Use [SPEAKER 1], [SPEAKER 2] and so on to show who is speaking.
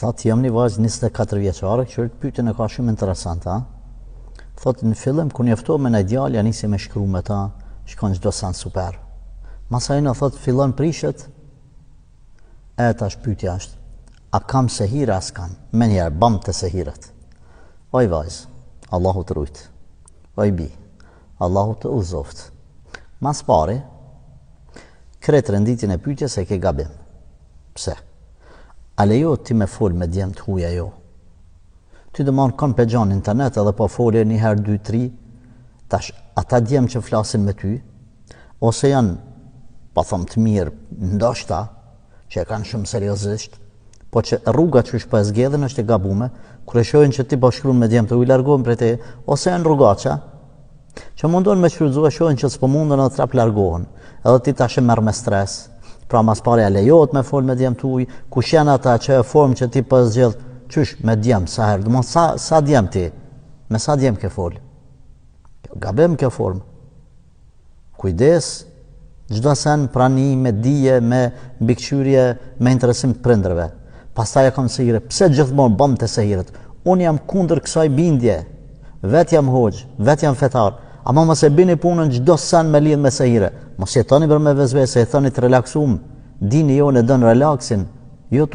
[SPEAKER 1] Thot, jam një vajzë 24 vjeçare, që pyetjen e ka shumë interesante, ha? Thot, në fillim kur njoftohem me një djalë, ja nisi me shkru me ta, shkon çdo sen super. Masaj në thot, fillon prishet, tash pyetja është, a kam sehira as kam? Me njerë, bam të sehiret. Oj vajzë, Allahu të rujt. Oj bi, Allahu të uzoft. Mas pari, kretë renditjen e pyetjes se ke gabim. Pse? A lejo ti me fol me djemt huja jo? Ty dhe manë kanë pegjan internet edhe po folje një herë, 2, 3, tash ata djemt që flasin me ty, ose janë, pa thëmë të mirë, ndoshta, që e kanë shumë seriozisht, po që rruga që është po e zgjedhin është e gabume, kur e shohin që ti po shkruan me djemt u largohen prej te, ose janë rrugaça, që mundon me shfrytzu e shohin që s'po mundën edhe trap largohen, edhe ti tash e merr me stres. Pra mas pari a lejohet me fol me djemt huj, kush janë ata që e formë që ti po zgjedh, qysh me djemt sa herë, domon sa djemt ti, me sa djemt ke fol. Gabim kjo formë. Kujdes, çdo sen prani me dije, me mbikëqyrje, me interesim të prindërve. Pastaj e kam sehire, pse gjithmonë bëm të sehiret? Unë jam kundër kësaj bindje. Vet jam hoxh, vet jam fetar. Ama mos e bini punën çdo sen me lidh me sehire. Mos jetoni për me vezvese, e thoni të relaksum. Dini jo në dën relaksin. Jo